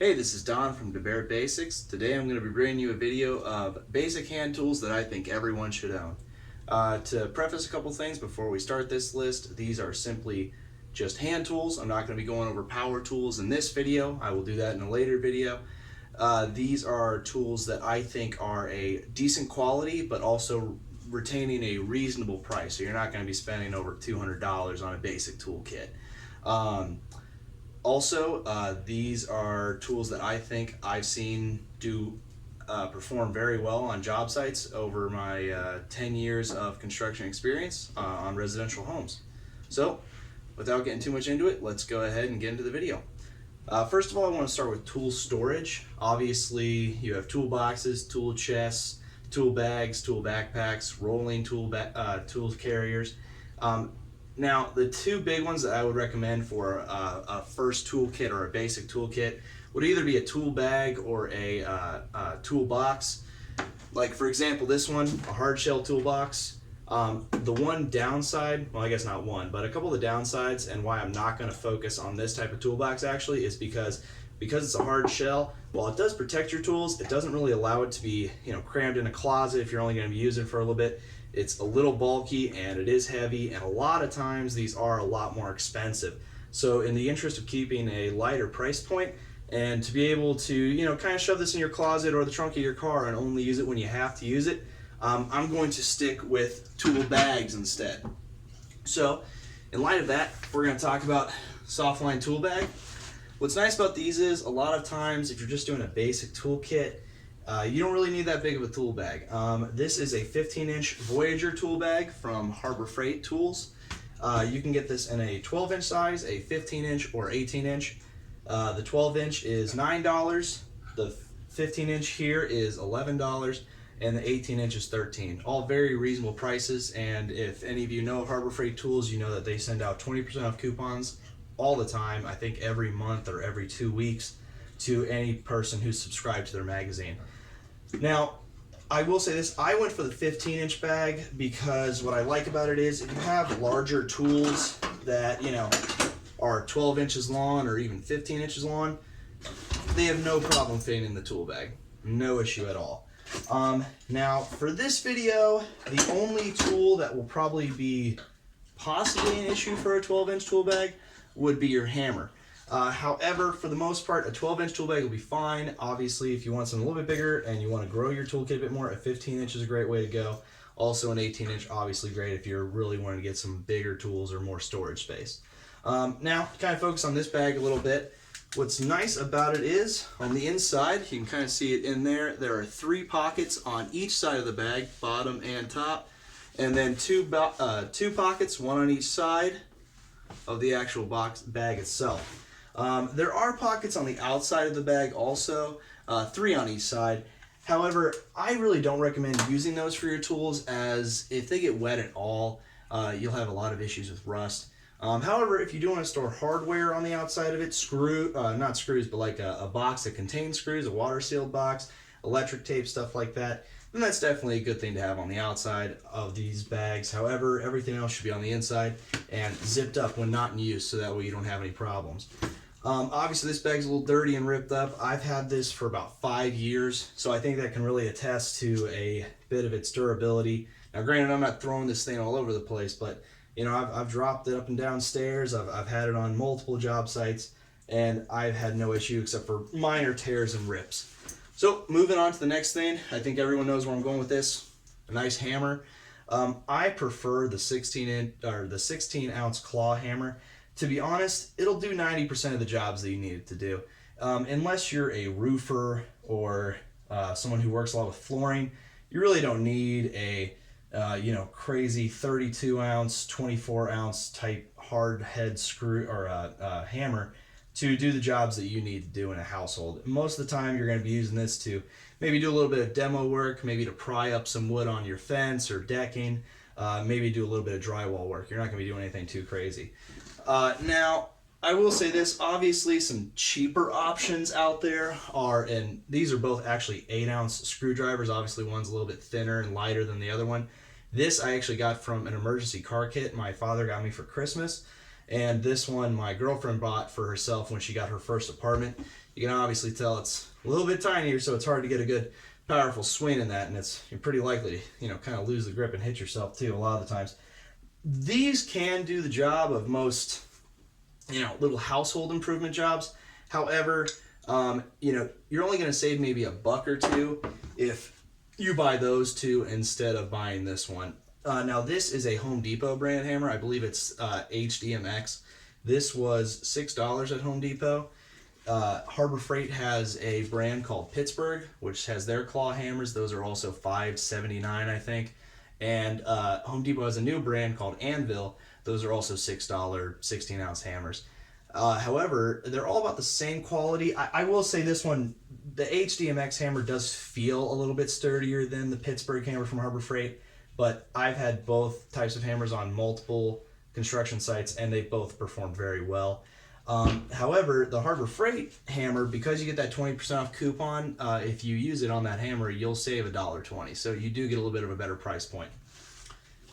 Hey, this is Don from DBareBasics. Today I'm going to be bringing you a video of basic hand tools that I think everyone should own. To preface a couple things before we start this list, these are simply just hand tools. I'm not going to be going over power tools in this video. I will do that in a later video. These are tools that I think are a decent quality but also retaining a reasonable price. So you're not going to be spending over $200 on a basic toolkit. These are tools that I think I've seen perform very well on job sites over my 10 years of construction experience on residential homes. So, without getting too much into it, let's go ahead and get into the video. First of all, I want to start with tool storage. Obviously, you have toolboxes, tool chests, tool bags, tool backpacks, rolling tool carriers. Now, the two big ones that I would recommend for a first toolkit or a basic toolkit would either be a tool bag or a toolbox. Like, for example, this one, a hard shell toolbox. The one downside, well, I guess not one, but a couple of the downsides and why I'm not going to focus on this type of toolbox actually is because it's a hard shell. While it does protect your tools, it doesn't really allow it to be, crammed in a closet if you're only going to be using it for a little bit. It's a little bulky and it is heavy, and a lot of times these are a lot more expensive. So in the interest of keeping a lighter price point and to be able to, kind of shove this in your closet or the trunk of your car and only use it when you have to use it, I'm going to stick with tool bags instead. So in light of that, we're going to talk about softline tool bag. What's nice about these is a lot of times if you're just doing a basic toolkit, you don't really need that big of a tool bag. This is a 15-inch Voyager tool bag from Harbor Freight Tools. You can get this in a 12-inch size, a 15-inch, or 18-inch. The 12-inch is $9. The 15-inch here is $11, and the 18-inch is $13. All very reasonable prices, and if any of you know of Harbor Freight Tools, you know that they send out 20% off coupons all the time, I think every month or every 2 weeks, to any person who's subscribed to their magazine. Now, I will say this, I went for the 15-inch bag because what I like about it is if you have larger tools that, are 12 inches long or even 15 inches long, they have no problem fitting in the tool bag. No issue at all. Now, for this video, the only tool that will probably be possibly an issue for a 12-inch tool bag would be your hammer. However, for the most part, a 12-inch tool bag will be fine. Obviously, if you want something a little bit bigger and you want to grow your toolkit a bit more, a 15-inch is a great way to go. Also, an 18-inch, obviously great if you're really wanting to get some bigger tools or more storage space. Now, kind of focus on this bag a little bit. What's nice about it is, on the inside, you can kind of see it in there, there are 3 pockets on each side of the bag, bottom and top, and then two pockets, one on each side of the actual bag itself. There are pockets on the outside of the bag also, 3 on each side. However, I really don't recommend using those for your tools, as if they get wet at all, you'll have a lot of issues with rust. However, if you do want to store hardware on the outside of it, not screws, but like a box that contains screws, a water sealed box, electric tape, stuff like that, then that's definitely a good thing to have on the outside of these bags. However, everything else should be on the inside and zipped up when not in use, so that way you don't have any problems. Obviously, this bag's a little dirty and ripped up. I've had this for about 5 years, so I think that can really attest to a bit of its durability. Now, granted, I'm not throwing this thing all over the place, but I've dropped it up and down stairs. I've had it on multiple job sites, and I've had no issue except for minor tears and rips. So, moving on to the next thing, I think everyone knows where I'm going with this. A nice hammer. I prefer the 16-ounce claw hammer. To be honest, it'll do 90% of the jobs that you need it to do. Unless you're a roofer or someone who works a lot with flooring, you really don't need a crazy 32-ounce, 24-ounce type hard head screw or hammer to do the jobs that you need to do in a household. Most of the time, you're going to be using this to maybe do a little bit of demo work, maybe to pry up some wood on your fence or decking, maybe do a little bit of drywall work. You're not going to be doing anything too crazy. Now, I will say this, obviously some cheaper options out there are, and these are both actually 8-ounce screwdrivers. Obviously one's a little bit thinner and lighter than the other one. This I actually got from an emergency car kit my father got me for Christmas, And this one my girlfriend bought for herself when she got her first apartment. You can obviously tell it's a little bit tinier, so it's hard to get a good powerful swing in that, and you're pretty likely to, you know, kind of lose the grip and hit yourself too a lot of the times. These can do the job of most, you know, little household improvement jobs. However, you know, you're only going to save maybe $1 or $2 if you buy those two instead of buying this one. Now this is a Home Depot brand hammer. I believe it's HDMX. This was $6 at Home Depot. Harbor Freight has a brand called Pittsburgh, which has their claw hammers. Those are also $5.79, I think. And Home Depot has a new brand called Anvil. Those are also $6 16-ounce hammers. However, they're all about the same quality. I will say this one, the HDMX hammer does feel a little bit sturdier than the Pittsburgh hammer from Harbor Freight, but I've had both types of hammers on multiple construction sites, and they both performed very well. However, the Harbor Freight hammer, because you get that 20% off coupon, if you use it on that hammer, you'll save $1.20. So you do get a little bit of a better price point.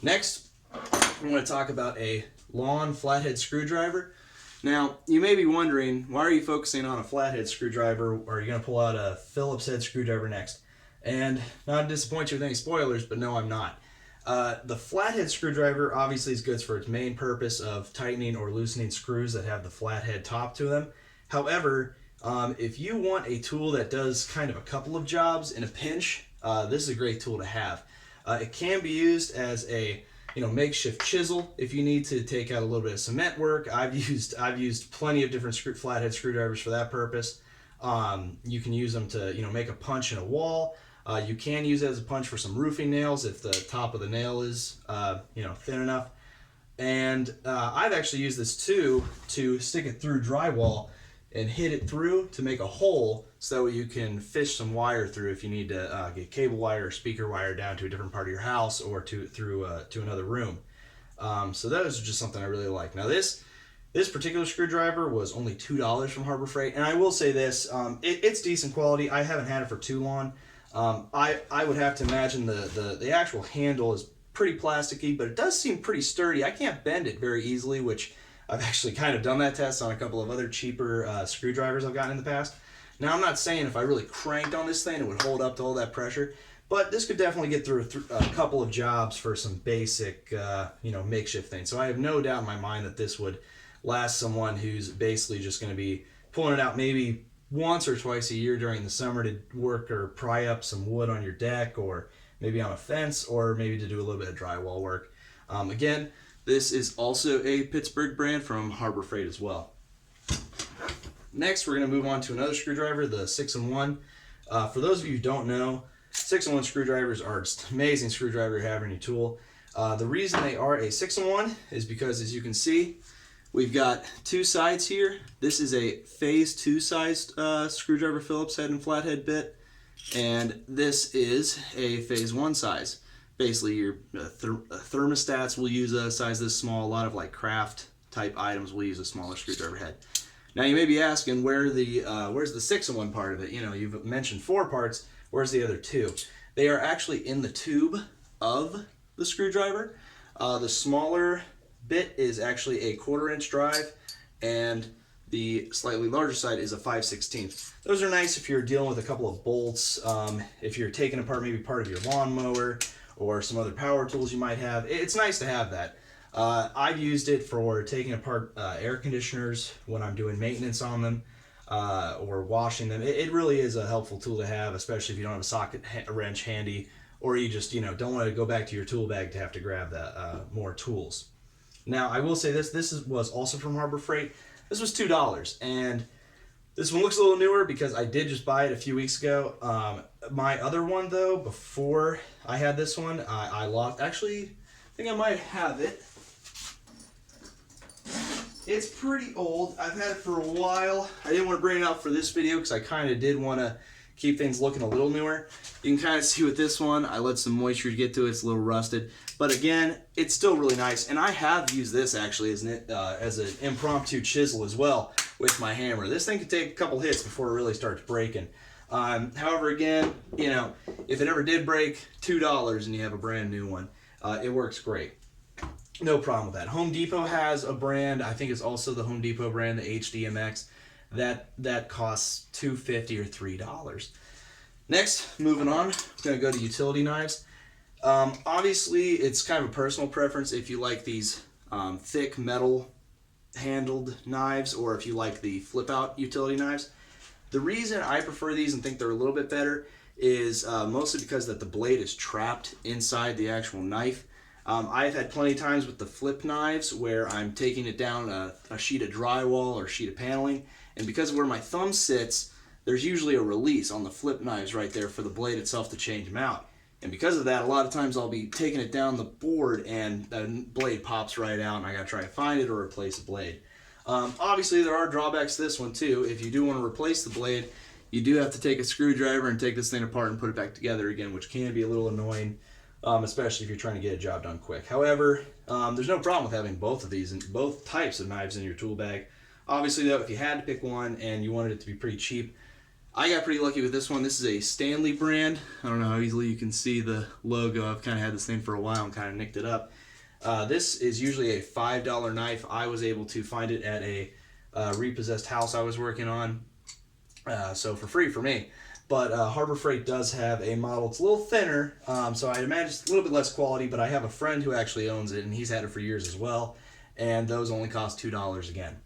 Next, I'm going to talk about a lawn flathead screwdriver. Now, you may be wondering, why are you focusing on a flathead screwdriver? Or are you going to pull out a Phillips head screwdriver next? And not to disappoint you with any spoilers, but no, I'm not. The flathead screwdriver obviously is good for its main purpose of tightening or loosening screws that have the flathead top to them. However, if you want a tool that does kind of a couple of jobs in a pinch, this is a great tool to have. It can be used as a makeshift chisel if you need to take out a little bit of cement work. I've used plenty of different flathead screwdrivers for that purpose. You can use them to make a punch in a wall. You can use it as a punch for some roofing nails if the top of the nail is thin enough. And I've actually used this too to stick it through drywall and hit it through to make a hole so that way you can fish some wire through if you need to get cable wire or speaker wire down to a different part of your house or to another room. So that is just something I really like. Now this particular screwdriver was only $2 from Harbor Freight, and I will say this, it's decent quality. I haven't had it for too long. I would have to imagine the actual handle is pretty plasticky, but it does seem pretty sturdy. I can't bend it very easily, which I've actually kind of done that test on a couple of other cheaper screwdrivers I've gotten in the past. Now, I'm not saying if I really cranked on this thing it would hold up to all that pressure, but this could definitely get through a couple of jobs for some basic makeshift things. So I have no doubt in my mind that this would last someone who's basically just going to be pulling it out maybe once or twice a year during the summer to work or pry up some wood on your deck, or maybe on a fence, or maybe to do a little bit of drywall work. Again, this is also a Pittsburgh brand from Harbor Freight as well. Next, we're going to move on to another screwdriver, the 6-in-1. For those of you who don't know, 6-in-1 screwdrivers are just amazing screwdriver to have in your tool. The reason they are a 6-in-1 is because, as you can see, we've got two sides here. This is a phase 2 sized screwdriver Phillips head and flathead bit, and this is a phase 1 size. Basically, your thermostats will use a size this small. A lot of like craft type items will use a smaller screwdriver head. Now you may be asking, where's the 6-in-1 part of it? You've mentioned 4 parts. Where's the other 2? They are actually in the tube of the screwdriver. The smaller bit is actually a 1/4-inch drive, and the slightly larger side is a 5/16. Those are nice if you're dealing with a couple of bolts, if you're taking apart maybe part of your lawnmower or some other power tools you might have. It's nice to have that. I've used it for taking apart air conditioners when I'm doing maintenance on them or washing them. It really is a helpful tool to have, especially if you don't have a socket wrench handy, or you just don't want to go back to your tool bag to have to grab more tools. Now, I will say this was also from Harbor Freight. This was $2, and this one looks a little newer because I did just buy it a few weeks ago. My other one, though, before I had this one, I lost. Actually, I think I might have it. It's pretty old. I've had it for a while. I didn't want to bring it out for this video because I kind of did want to keep things looking a little newer. You can kind of see with this one, I let some moisture get to it. It's a little rusted. But again, it's still really nice. And I have used this actually as an impromptu chisel as well with my hammer. This thing could take a couple hits before it really starts breaking. However, again, if it ever did break, $2 and you have a brand new one. It works great. No problem with that. Home Depot has a brand. I think it's also the Home Depot brand, the HDMX. That costs $2.50 or $3. Next, moving on, we're gonna go to utility knives. Obviously, it's kind of a personal preference if you like these thick metal handled knives or if you like the flip out utility knives. The reason I prefer these and think they're a little bit better is mostly because that the blade is trapped inside the actual knife. I've had plenty of times with the flip knives where I'm taking it down a sheet of drywall or a sheet of paneling, and because of where my thumb sits, there's usually a release on the flip knives right there for the blade itself to change them out. And because of that, a lot of times I'll be taking it down the board and the blade pops right out and I gotta try to find it or replace the blade. Obviously there are drawbacks to this one too. If you do want to replace the blade, you do have to take a screwdriver and take this thing apart and put it back together again, which can be a little annoying, especially if you're trying to get a job done quick. However, there's no problem with having both of these and both types of knives in your tool bag. Obviously though, if you had to pick one and you wanted it to be pretty cheap, I got pretty lucky with this one. This is a Stanley brand. I don't know how easily you can see the logo. I've kind of had this thing for a while and kind of nicked it up. This is usually a $5 knife. I was able to find it at a repossessed house I was working on, so for free for me. But Harbor Freight does have a model. It's a little thinner, so I'd imagine it's a little bit less quality, but I have a friend who actually owns it, and he's had it for years as well, and those only cost $2 again.